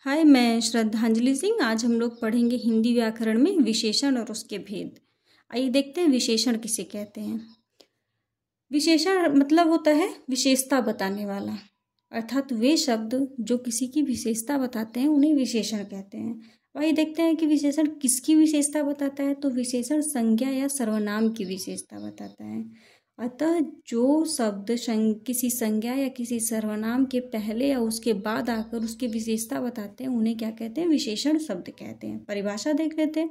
हाय, मैं श्रद्धांजलि सिंह। आज हम लोग पढ़ेंगे हिंदी व्याकरण में विशेषण और उसके भेद। आइए देखते हैं विशेषण किसे कहते हैं। विशेषण मतलब होता है विशेषता बताने वाला, अर्थात वे शब्द जो किसी की विशेषता बताते हैं उन्हें विशेषण कहते हैं। आइए देखते हैं कि विशेषण किसकी विशेषता बताता है। तो विशेषण संज्ञा या सर्वनाम की विशेषता बताता है। अतः जो शब्द किसी संज्ञा या किसी सर्वनाम के पहले या उसके बाद आकर उसकी विशेषता बताते हैं उन्हें क्या कहते हैं? विशेषण शब्द कहते हैं। परिभाषा देख लेते हैं।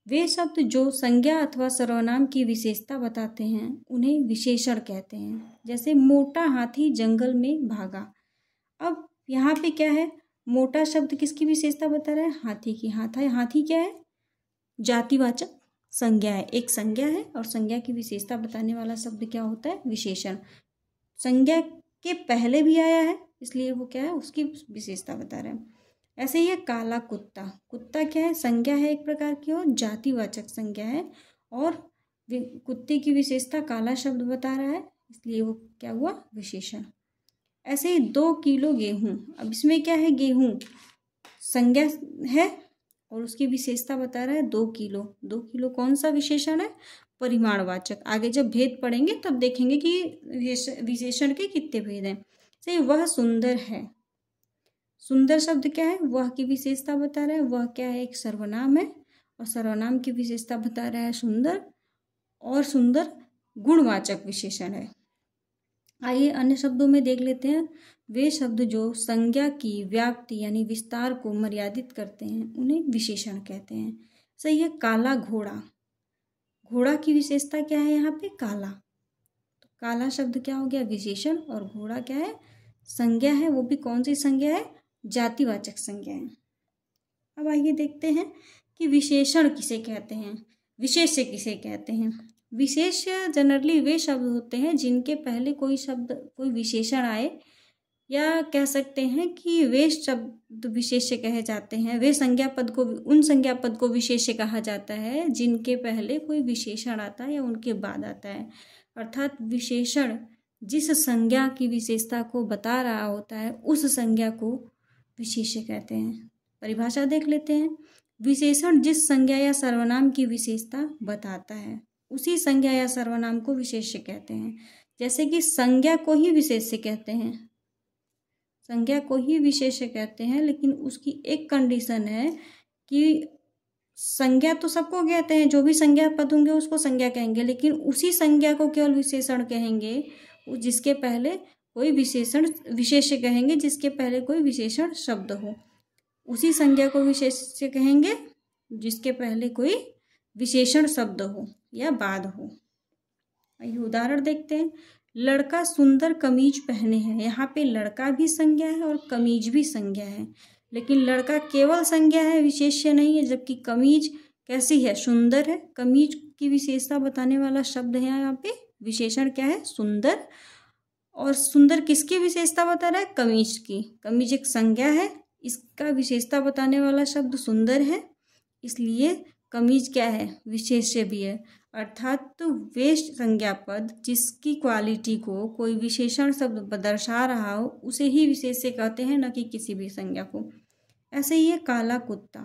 वे शब्द जो संज्ञा अथवा सर्वनाम की विशेषता बताते हैं उन्हें विशेषण कहते हैं। जैसे मोटा हाथी जंगल में भागा। अब यहाँ पे क्या है? मोटा शब्द किसकी विशेषता बता रहा है? हाथी की। हाथी क्या है? जातिवाचक संज्ञा है, एक संज्ञा है और संज्ञा की विशेषता बताने वाला शब्द क्या होता है? विशेषण। संज्ञा के पहले भी आया है इसलिए वो क्या है? उसकी विशेषता बता रहा है। ऐसे ही है काला कुत्ता। कुत्ता क्या है? संज्ञा है एक प्रकार की और जातिवाचक संज्ञा है, और कुत्ते की विशेषता काला शब्द बता रहा है इसलिए वो क्या हुआ? विशेषण। ऐसे ही 2 किलो गेहूं। अब इसमें क्या है? गेहूं संज्ञा है और उसकी विशेषता बता रहा है 2 किलो। 2 किलो कौन सा विशेषण है? परिमाणवाचक। आगे जब भेद पढ़ेंगे तब देखेंगे कि विशेषण के कितने भेद हैं। सही, वह सुंदर है। सुंदर शब्द क्या है? वह की विशेषता बता रहा है। वह क्या है? एक सर्वनाम है और सर्वनाम की विशेषता बता रहा है सुंदर, और सुंदर गुणवाचक विशेषण है। आइए अन्य शब्दों में देख लेते हैं। वे शब्द जो संज्ञा की व्याप्ति यानी विस्तार को मर्यादित करते हैं उन्हें विशेषण कहते हैं। सही है। काला घोड़ा। घोड़ा की विशेषता क्या है? यहाँ पे काला। तो काला शब्द क्या हो गया? विशेषण, और घोड़ा क्या है? संज्ञा है। वो भी कौन सी संज्ञा है? जातिवाचक संज्ञा है। अब आइए देखते हैं कि विशेषण किसे कहते हैं, विशेष्य किसे कहते हैं। विशेष्य जनरली वे शब्द होते हैं जिनके पहले कोई विशेषण आए, या कह सकते हैं कि वे शब्द विशेष्य कहे जाते हैं। वे उन संज्ञा पद को विशेष्य कहा जाता है जिनके पहले कोई विशेषण आता है या उनके बाद आता है। अर्थात विशेषण जिस संज्ञा की विशेषता को बता रहा होता है उस संज्ञा को विशेष्य कहते हैं। परिभाषा देख लेते हैं। विशेषण जिस संज्ञा या सर्वनाम की विशेषता बताता है उसी संज्ञा या सर्वनाम को विशेष्य कहते हैं। जैसे कि संज्ञा को ही विशेष्य कहते हैं, संज्ञा को ही विशेष्य कहते हैं, लेकिन उसकी एक कंडीशन है कि संज्ञा तो सबको कहते हैं, जो भी संज्ञा पद होंगे उसको संज्ञा कहेंगे, लेकिन उसी संज्ञा को केवल विशेषण कहेंगे जिसके पहले कोई विशेष्य कहेंगे जिसके पहले कोई विशेषण शब्द हो। उसी संज्ञा को विशेष्य कहेंगे जिसके पहले कोई विशेषण शब्द हो या बाद हो। आइए उदाहरण देखते हैं। लड़का सुंदर कमीज पहने हैं। यहाँ पे लड़का भी संज्ञा है और कमीज भी संज्ञा है, लेकिन लड़का केवल संज्ञा है, विशेष्य नहीं है, जबकि कमीज कैसी है? सुंदर है। कमीज की विशेषता बताने वाला शब्द है यहाँ पे विशेषण क्या है? सुंदर। और सुंदर किसकी विशेषता बता रहा है? कमीज की। कमीज एक संज्ञा है, इसका विशेषता बताने वाला शब्द सुंदर है, इसलिए कमीज क्या है? विशेष्य भी है। अर्थात वे संज्ञा पद जिसकी क्वालिटी को कोई विशेषण शब्द दर्शा रहा हो उसे ही विशेष्य कहते हैं, न कि किसी भी संज्ञा को। ऐसे ही है काला कुत्ता।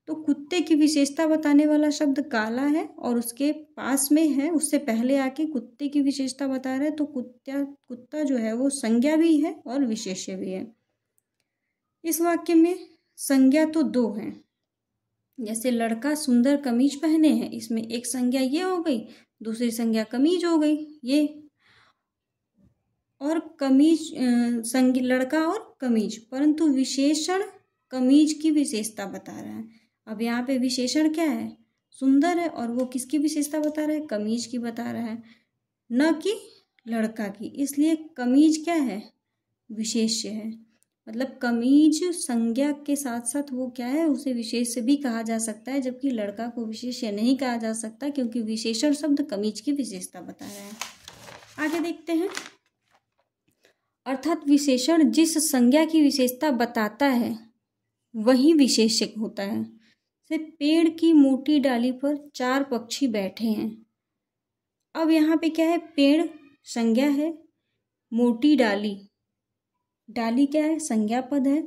तो कुत्ते की विशेषता बताने वाला शब्द काला है और उसके पास में है, उससे पहले आके कुत्ते की विशेषता बता रहा है। तो कुत्ता जो है वो संज्ञा भी है और विशेष्य भी है। इस वाक्य में संज्ञा तो 2 हैं। जैसे लड़का सुंदर कमीज पहने हैं, इसमें एक संज्ञा ये हो गई, दूसरी संज्ञा कमीज हो गई ये। और कमीज लड़का और कमीज, परंतु विशेषण कमीज की विशेषता बता रहा है। अब यहाँ पे विशेषण क्या है? सुंदर है, और वो किसकी विशेषता बता रहा है? कमीज की बता रहा है, न कि लड़का की। इसलिए कमीज क्या है? विशेष्य है। मतलब कमीज संज्ञा के साथ साथ वो क्या है? उसे विशेष्य भी कहा जा सकता है, जबकि लड़का को विशेष्य नहीं कहा जा सकता क्योंकि विशेषण शब्द कमीज की विशेषता बता रहा है। आगे देखते हैं। अर्थात विशेषण जिस संज्ञा की विशेषता बताता है वही विशेष्य होता है। से पेड़ की मोटी डाली पर 4 पक्षी बैठे हैं। अब यहाँ पे क्या है? पेड़ संज्ञा है, मोटी डाली, डाली क्या है? संज्ञा पद है,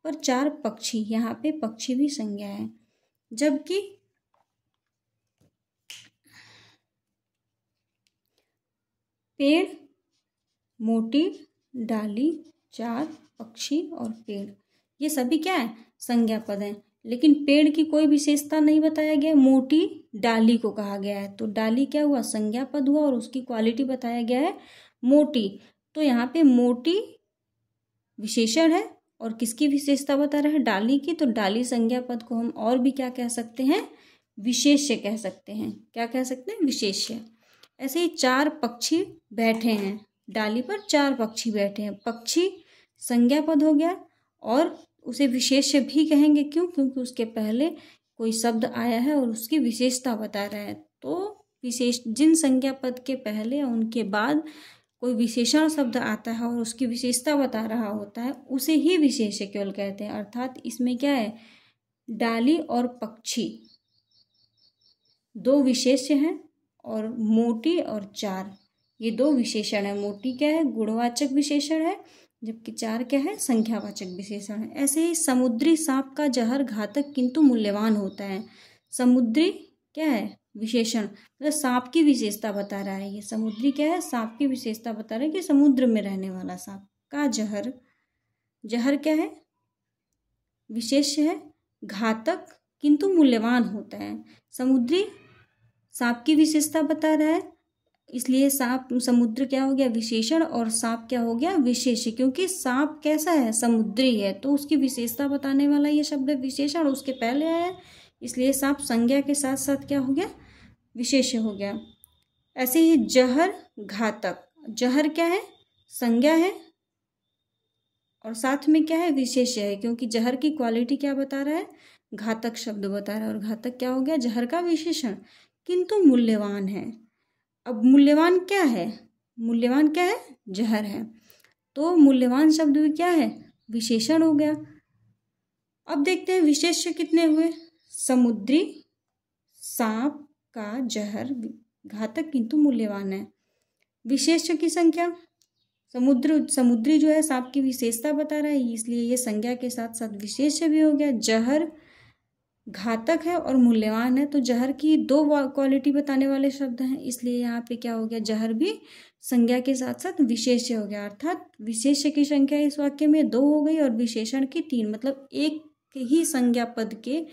पर 4 पक्षी, यहाँ पे पक्षी भी संज्ञा है। जबकि पेड़, मोटी, डाली, 4 पक्षी और पेड़, ये सभी क्या है? संज्ञा पद हैं। लेकिन पेड़ की कोई विशेषता नहीं बताया गया, मोटी डाली को कहा गया है, तो डाली क्या हुआ? संज्ञा पद हुआ और उसकी क्वालिटी बताया गया है मोटी। तो यहाँ पे मोटी विशेषण है और किसकी विशेषता बता रहा है? डाली की। तो डाली संज्ञा पद को हम और भी क्या कह सकते हैं? विशेष्य कह सकते हैं। क्या कह सकते हैं? विशेष्य। ऐसे ही 4 पक्षी बैठे हैं, डाली पर 4 पक्षी बैठे हैं। पक्षी संज्ञा पद हो गया और उसे विशेष्य भी कहेंगे। क्यों? क्योंकि उसके पहले कोई शब्द आया है और उसकी विशेषता बता रहा है। तो विशेष जिन संज्ञा पद के पहले या उनके बाद कोई विशेषण शब्द आता है और उसकी विशेषता बता रहा होता है, उसे ही विशेष्य केवल कहते हैं। अर्थात इसमें क्या है? डाली और पक्षी 2 विशेष्य हैं और मोटी और 4 ये 2 विशेषण है। मोटी क्या है? गुणवाचक विशेषण है, जबकि 4 क्या है? संख्यावाचक विशेषण है। ऐसे ही समुद्री सांप का जहर घातक किंतु मूल्यवान होता है। समुद्री क्या है? विशेषण, मतलब सांप की विशेषता बता रहा है। ये समुद्री क्या है? सांप की विशेषता बता रहा है कि समुद्र में रहने वाला सांप का जहर। जहर क्या है? विशेष्य है, घातक किंतु मूल्यवान होता है। समुद्री सांप की विशेषता बता रहा है, इसलिए सांप समुद्र क्या हो गया? विशेषण, और सांप क्या हो गया? विशेष्य। क्योंकि सांप कैसा है? समुद्री है, तो उसकी विशेषता बताने वाला ये शब्द विशेषण उसके पहले आया है, इसलिए सांप संज्ञा के साथ साथ क्या हो गया? विशेष्य हो गया। ऐसे ही जहर घातक, जहर क्या है? संज्ञा है और साथ में क्या है? विशेष्य है, क्योंकि जहर की क्वालिटी क्या बता रहा है? घातक शब्द बता रहा है, और घातक क्या हो गया? जहर का विशेषण। किंतु मूल्यवान है। अब मूल्यवान क्या है? मूल्यवान क्या है? जहर है, तो मूल्यवान शब्द भी क्या है? विशेषण हो गया। अब देखते हैं विशेष्य कितने हुए? समुद्री सांप का जहर घातक किंतु मूल्यवान है। विशेष्य की संख्या, समुद्री जो है सांप की विशेषता बता रहा है, इसलिए ये संज्ञा के साथ साथ विशेष्य भी हो गया। जहर घातक है और मूल्यवान है, तो जहर की 2 क्वालिटी बताने वाले शब्द हैं, इसलिए यहाँ पे क्या हो गया? जहर भी संज्ञा के साथ साथ विशेष्य हो गया। अर्थात विशेष्य की संख्या इस वाक्य में 2 हो गई और विशेषण की 3। मतलब एक ही संज्ञा पद के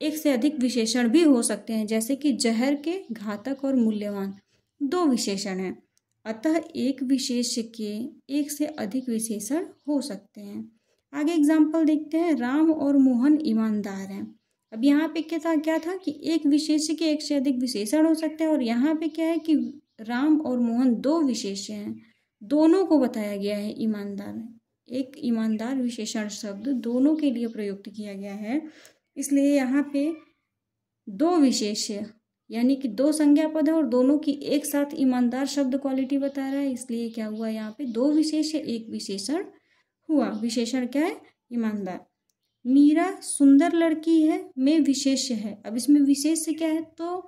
एक से अधिक विशेषण भी हो सकते हैं, जैसे कि जहर के घातक और मूल्यवान 2 विशेषण हैं। अतः एक विशेष्य के एक से अधिक विशेषण हो सकते हैं। आगे एग्जाम्पल देखते हैं। राम और मोहन ईमानदार हैं। अब यहाँ पे क्या था कि एक विशेष्य के एक से अधिक विशेषण हो सकते हैं, और यहाँ पे क्या है कि राम और मोहन 2 विशेष्य हैं, दोनों को बताया गया है ईमानदार। एक ईमानदार विशेषण शब्द दोनों के लिए प्रयुक्त किया गया है, इसलिए यहाँ पे 2 विशेष्य यानी कि 2 संज्ञा पद है और दोनों की एक साथ ईमानदार शब्द क्वालिटी बता रहा है, इसलिए क्या हुआ? यहाँ पे 2 विशेष्य 1 विशेषण हुआ। विशेषण क्या है? ईमानदार। मीरा सुंदर लड़की है में विशेष्य है। अब इसमें विशेष्य क्या है? तो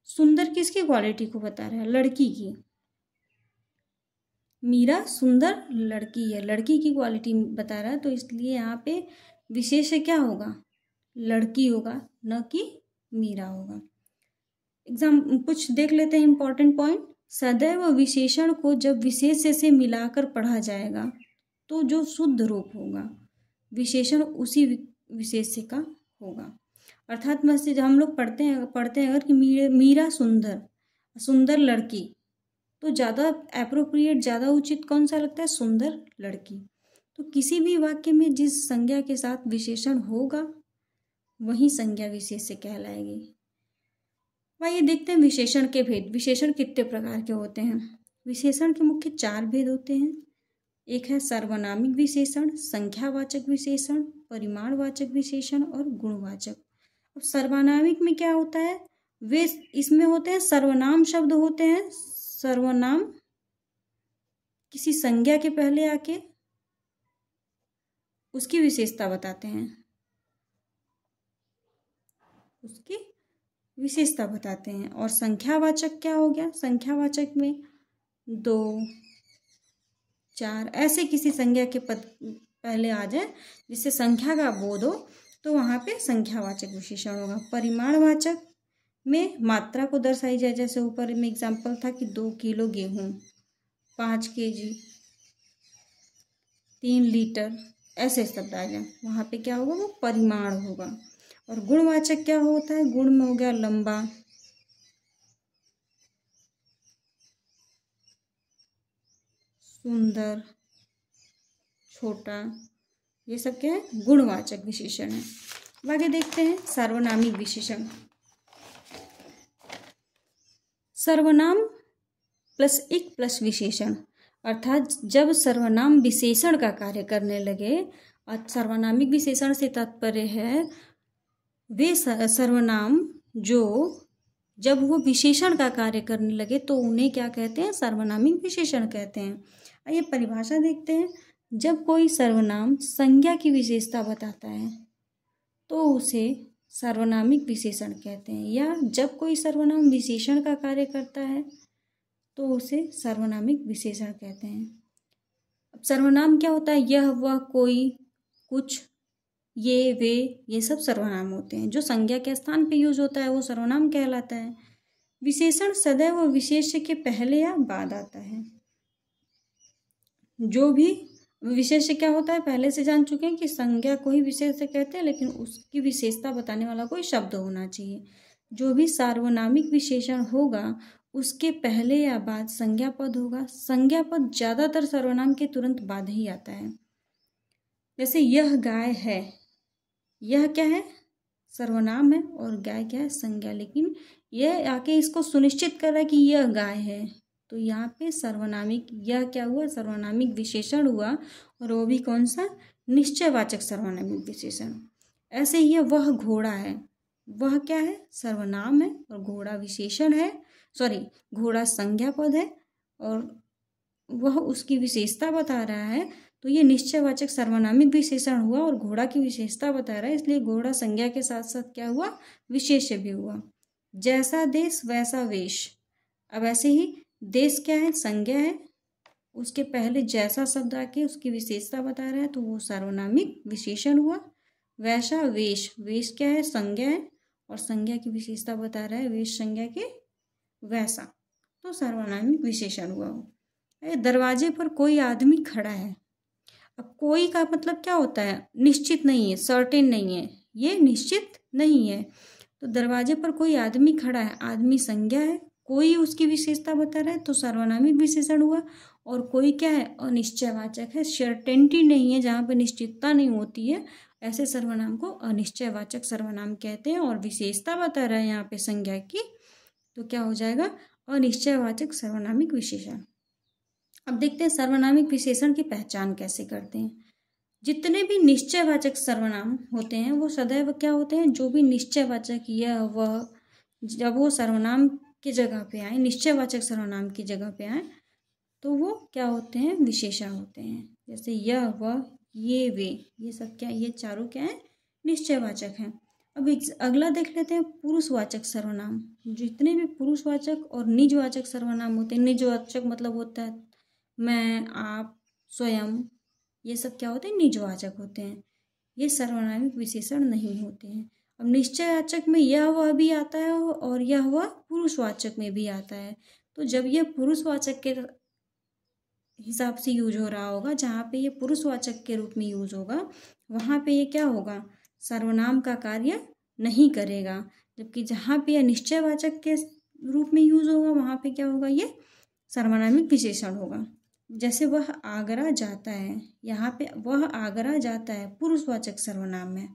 सुंदर किसकी क्वालिटी को बता रहा है? लड़की की। मीरा सुंदर लड़की है, लड़की की क्वालिटी बता रहा है, तो इसलिए यहाँ पे विशेष्य क्या होगा? लड़की होगा, न कि मीरा होगा। कुछ देख लेते हैं इंपॉर्टेंट पॉइंट। सदैव विशेषण को जब विशेष्य से मिलाकर पढ़ा जाएगा तो जो शुद्ध रूप होगा विशेषण उसी विशेष्य का होगा। अर्थात में से जब हम लोग पढ़ते हैं अगर कि मीरा सुंदर लड़की, तो ज़्यादा एप्रोप्रिएट, ज़्यादा उचित कौन सा लगता है? सुंदर लड़की। तो किसी भी वाक्य में जिस संज्ञा के साथ विशेषण होगा वही संज्ञा विशेष्य कहलाएगी। आइए देखते हैं विशेषण के भेद। विशेषण कितने प्रकार के होते हैं? विशेषण के मुख्य 4 भेद होते हैं। एक है सर्वनामिक विशेषण, संख्यावाचक विशेषण, परिमाणवाचक विशेषण और गुणवाचक। अब सर्वनामिक में क्या होता है? वे इसमें होते हैं सर्वनाम शब्द होते हैं। सर्वनाम किसी संज्ञा के पहले आके उसकी विशेषता बताते हैं, उसकी विशेषता बताते हैं। और संख्यावाचक क्या हो गया? संख्यावाचक में 2, 4 ऐसे किसी संज्ञा के पहले आ जाए जिससे संख्या का बोध हो, तो वहाँ पे संख्यावाचक विशेषण होगा। परिमाणवाचक में मात्रा को दर्शाई जाए, जैसे ऊपर में एग्जाम्पल था कि 2 किलो गेहूँ, 5 केजी, 3 लीटर, ऐसे शब्द आ जाए, वहाँ पे क्या होगा, वो परिमाण होगा। और गुणवाचक क्या होता है, गुण में हो गया लंबा, सुंदर, छोटा, ये सब क्या है, गुणवाचक विशेषण है। अब आगे देखते हैं सार्वनामिक विशेषण। सर्वनाम प्लस एक प्लस विशेषण, अर्थात जब सर्वनाम विशेषण का कार्य करने लगे, और सर्वनामिक विशेषण से तात्पर्य है वे सर्वनाम जो जब वो विशेषण का कार्य करने लगे तो उन्हें क्या कहते हैं, सर्वनामिक विशेषण कहते हैं। आइए परिभाषा देखते हैं। जब कोई सर्वनाम संज्ञा की विशेषता बताता है तो उसे सार्वनामिक विशेषण कहते हैं, या जब कोई सर्वनाम विशेषण का कार्य करता है तो उसे सार्वनामिक विशेषण कहते हैं। अब सर्वनाम क्या होता है, यह, वह, कोई, कुछ, ये, वे, ये सब सर्वनाम होते हैं। जो संज्ञा के स्थान पे यूज होता है वो सर्वनाम कहलाता है। विशेषण सदैव विशेष्य के पहले या बाद आता है। जो भी विशेष्य क्या होता है, पहले से जान चुके हैं कि संज्ञा को ही विशेष्य कहते हैं, लेकिन उसकी विशेषता बताने वाला कोई शब्द होना चाहिए। जो भी सार्वनामिक विशेषण होगा उसके पहले या बाद संज्ञा पद होगा। संज्ञा पद ज्यादातर सर्वनाम के तुरंत बाद ही आता है। जैसे यह गाय है, यह क्या है, सर्वनाम है, और गाय क्या है, संज्ञा, लेकिन यह आके इसको सुनिश्चित कर रहा है कि यह गाय है, तो यहाँ पे सर्वनामिक, यह क्या हुआ, सर्वनामिक विशेषण हुआ, और वो भी कौन सा, निश्चयवाचक सर्वनामिक विशेषण। ऐसे ही वह घोड़ा है, वह क्या है, सर्वनाम है, और घोड़ा विशेषण है, घोड़ा संज्ञा पद है, और वह उसकी विशेषता बता रहा है, तो ये निश्चयवाचक सर्वनामिक विशेषण हुआ, और घोड़ा की विशेषता बता रहा है, इसलिए घोड़ा संज्ञा के साथ साथ क्या हुआ, विशेष्य भी हुआ। जैसा देश वैसा वेश, अब ऐसे ही देश क्या है, संज्ञा है, उसके पहले जैसा शब्द आके उसकी विशेषता बता रहा है, तो वो सार्वनामिक विशेषण हुआ। वैसा वेश, वेश क्या है, संज्ञा है, और संज्ञा की विशेषता बता रहा है, वेश संज्ञा के वैसा, तो सार्वनामिक विशेषण हुआ। दरवाजे पर कोई आदमी खड़ा है, अब कोई का मतलब क्या होता है, निश्चित नहीं है, सर्टेन नहीं है, ये निश्चित नहीं है, तो दरवाजे पर कोई आदमी खड़ा है, आदमी संज्ञा है, कोई उसकी विशेषता बता रहा है, तो सार्वनामिक विशेषण हुआ। और कोई क्या है, अनिश्चयवाचक है, सर्टेनिटी नहीं है, जहाँ पे निश्चितता नहीं होती है, ऐसे सर्वनाम को अनिश्चयवाचक सर्वनाम कहते हैं, और विशेषता बता रहा है यहाँ पे संज्ञा की, तो क्या हो जाएगा, अनिश्चयवाचक सर्वनामिक विशेषण। अब देखते हैं सर्वनामिक विशेषण की पहचान कैसे करते हैं। जितने भी निश्चयवाचक सर्वनाम होते हैं वो सदैव क्या होते हैं, जो भी निश्चयवाचक, यह, वह, जब वो सर्वनाम की जगह पे आए, निश्चयवाचक सर्वनाम की जगह पे आए, तो वो क्या होते हैं, विशेषण होते हैं। जैसे यह, वह, ये, वे, ये सब क्या, ये चारों क्या है, निश्चयवाचक हैं। अब अगला देख लेते हैं पुरुषवाचक सर्वनाम। जितने भी पुरुषवाचक और निजवाचक सर्वनाम होते हैं, निजवाचक मतलब होता है मैं, आप, स्वयं, ये सब क्या होते हैं, निजवाचक होते हैं, ये सर्वनामिक विशेषण नहीं होते हैं। अब निश्चयवाचक में यह वह भी आता है, और यह वह पुरुषवाचक में भी आता है, तो जब यह पुरुषवाचक के हिसाब से यूज हो रहा होगा, जहाँ पे ये पुरुषवाचक के रूप में यूज होगा, वहाँ पे ये क्या होगा, सर्वनाम का कार्य नहीं करेगा। जबकि जहाँ पे यह निश्चयवाचक के रूप में यूज होगा, वहाँ पे क्या होगा, ये सर्वनामिक विशेषण होगा। जैसे वह आगरा जाता है, यहाँ पे वह आगरा जाता है पुरुषवाचक सर्वनाम है,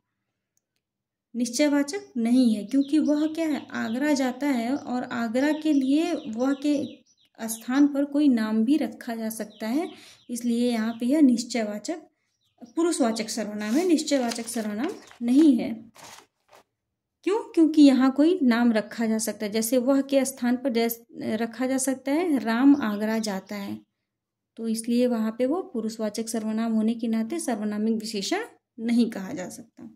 निश्चयवाचक नहीं है, क्योंकि वह क्या है, आगरा जाता है, और आगरा के लिए वह के स्थान पर कोई नाम भी रखा जा सकता है, इसलिए यहाँ पे यह निश्चयवाचक पुरुषवाचक सर्वनाम है, निश्चयवाचक सर्वनाम नहीं है। क्यों, क्योंकि यहाँ कोई नाम रखा जा सकता है, जैसे वह के स्थान पर रखा जा सकता है राम आगरा जाता है, तो इसलिए वहाँ पे वो पुरुषवाचक सर्वनाम होने के नाते सर्वनामिक विशेषण नहीं कहा जा सकता।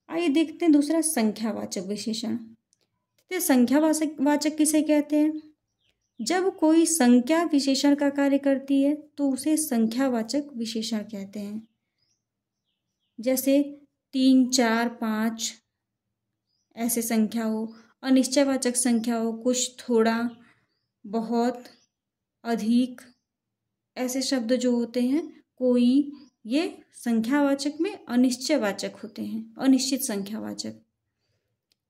आइए देखते हैं दूसरा संख्यावाचक विशेषण। संख्यावाचक किसे कहते हैं, जब कोई संख्या विशेषण का कार्य करती है तो उसे संख्यावाचक विशेषण कहते हैं। जैसे 3, 4, 5 ऐसे संख्या हो। अनिश्चयवाचक संख्या हो, कुछ, थोड़ा, बहुत, अधिक, ऐसे शब्द जो होते हैं, कोई, ये संख्यावाचक में अनिश्चयवाचक होते हैं, अनिश्चित संख्यावाचक।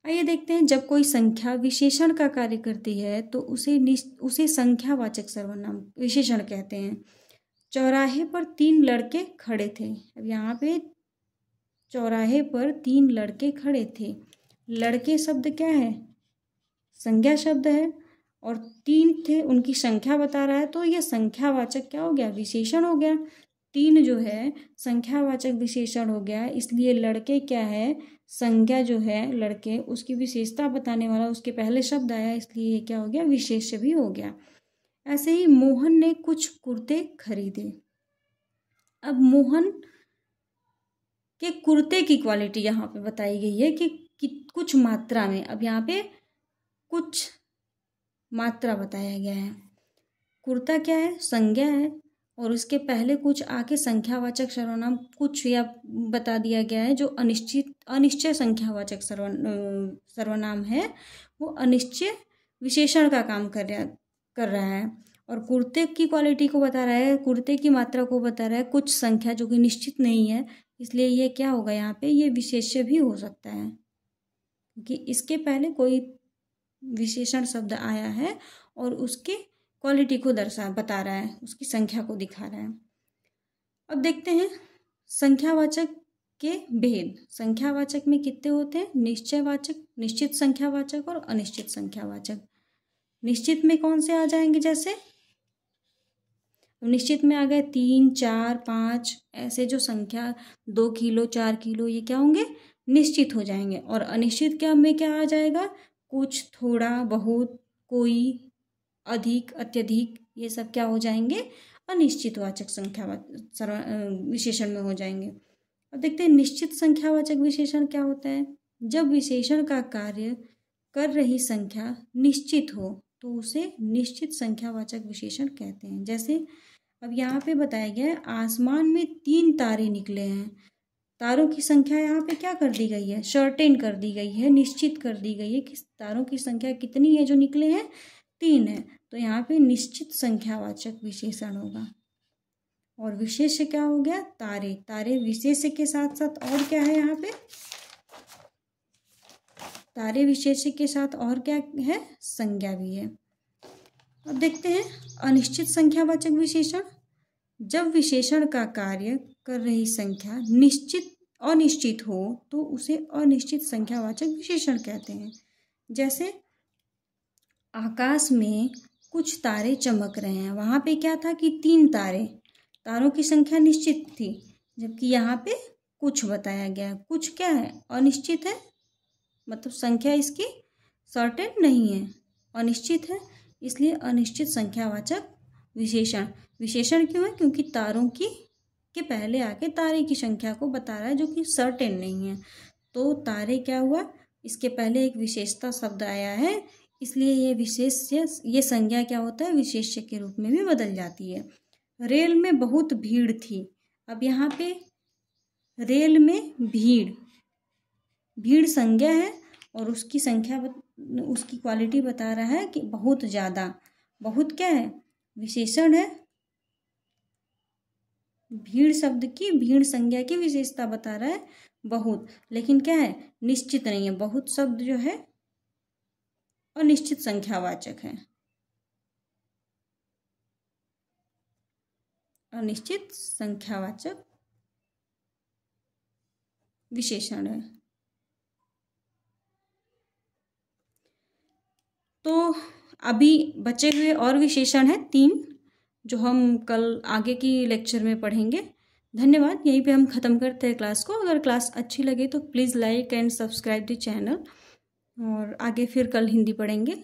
आइए देखते हैं, जब कोई संख्या विशेषण का कार्य करती है तो उसे संख्यावाचक सर्वनाम विशेषण कहते हैं। चौराहे पर 3 लड़के खड़े थे। अब यहाँ पे चौराहे पर 3 लड़के खड़े थे। लड़के शब्द क्या है? संज्ञा शब्द है, और 3 थे, उनकी संख्या बता रहा है, तो ये संख्यावाचक क्या हो गया? विशेषण हो गया। 3 जो है संख्यावाचक विशेषण हो गया, इसलिए लड़के क्या है? संज्ञा जो है लड़के, उसकी विशेषता बताने वाला उसके पहले शब्द आया, इसलिए ये क्या हो गया? विशेष्य भी हो गया। ऐसे ही मोहन ने कुछ कुर्ते खरीदे। अब मोहन के कुर्ते की क्वालिटी यहाँ पे बताई गई है कि कुछ मात्रा में। अब यहाँ पे कुछ मात्रा बताया गया है। कुर्ता क्या है? संज्ञा है, और उसके पहले कुछ आके संख्यावाचक सर्वनाम कुछ या बता दिया गया है, जो अनिश्चय संख्यावाचक सर्वनाम है, वो अनिश्चय विशेषण का काम कर रहा है, और कुर्ते की क्वालिटी को बता रहा है, कुर्ते की मात्रा को बता रहा है, कुछ संख्या जो कि निश्चित नहीं है, इसलिए ये क्या होगा? यहाँ पे ये विशेष्य भी हो सकता है, क्योंकि इसके पहले कोई विशेषण शब्द आया है और उसके क्वालिटी को बता रहा है, उसकी संख्या को दिखा रहा है। अब देखते हैं संख्यावाचक के भेद। संख्यावाचक में कितने होते हैं? निश्चयवाचक, निश्चित संख्यावाचक और अनिश्चित संख्यावाचक। निश्चित में कौन से आ जाएंगे? जैसे निश्चित में आ गए 3, 4, 5 ऐसे जो संख्या 2 किलो 4 किलो, ये क्या होंगे? निश्चित हो जाएंगे। और अनिश्चित क्या में क्या आ जाएगा? कुछ, थोड़ा, बहुत, कोई, अधिक, अत्यधिक, ये सब क्या हो जाएंगे? अनिश्चितवाचक संख्यावाचक विशेषण में हो जाएंगे। अब देखते हैं निश्चित संख्यावाचक विशेषण क्या होता है। जब विशेषण का कार्य कर रही संख्या निश्चित हो तो उसे निश्चित संख्यावाचक विशेषण कहते हैं। जैसे अब यहाँ पे बताया गया है, आसमान में 3 तारे निकले हैं। तारों की संख्या यहाँ पे क्या कर दी गई है? सर्टेन कर दी गई है, निश्चित कर दी गई है कि तारों की संख्या कितनी है जो निकले हैं? 3 है। तो यहाँ पे निश्चित संख्यावाचक विशेषण होगा। और विशेष्य क्या हो गया? तारे। तारे विशेष्य के साथ साथ और क्या है यहाँ पे? तारे विशेष्य के साथ और क्या है? संज्ञा भी है। अब देखते हैं अनिश्चित संख्यावाचक विशेषण। जब विशेषण का कार्य कर रही संख्या अनिश्चित हो तो उसे अनिश्चित संख्यावाचक विशेषण कहते हैं। जैसे आकाश में कुछ तारे चमक रहे हैं। वहाँ पे क्या था कि 3 तारे, तारों की संख्या निश्चित थी, जबकि यहाँ पे कुछ बताया गया। कुछ क्या है? अनिश्चित है, मतलब संख्या इसकी सर्टेन नहीं है, अनिश्चित है, इसलिए अनिश्चित संख्यावाचक विशेषण। विशेषण क्यों है? क्योंकि तारों के पहले आके तारे की संख्या को बता रहा है जो कि सर्टेन नहीं है। तो तारे क्या हुआ? इसके पहले एक विशेषता शब्द आया है, इसलिए ये संज्ञा क्या होता है? विशेष्य के रूप में भी बदल जाती है। रेल में बहुत भीड़ थी। अब यहाँ पे रेल में भीड़ संज्ञा है, और उसकी संख्या उसकी क्वालिटी बता रहा है कि बहुत ज़्यादा। बहुत क्या है? विशेषण है। भीड़ शब्द की, भीड़ संज्ञा की विशेषता बता रहा है बहुत, लेकिन क्या है? निश्चित नहीं है। बहुत शब्द जो है अनिश्चित संख्यावाचक है, अनिश्चित संख्यावाचक विशेषण है। तो अभी बचे हुए और विशेषण हैं 3, जो हम कल आगे की लेक्चर में पढ़ेंगे। धन्यवाद। यहीं पे हम ख़त्म करते हैं क्लास को। अगर क्लास अच्छी लगे तो please like and subscribe the channel, और आगे फिर कल हिंदी पढ़ेंगे।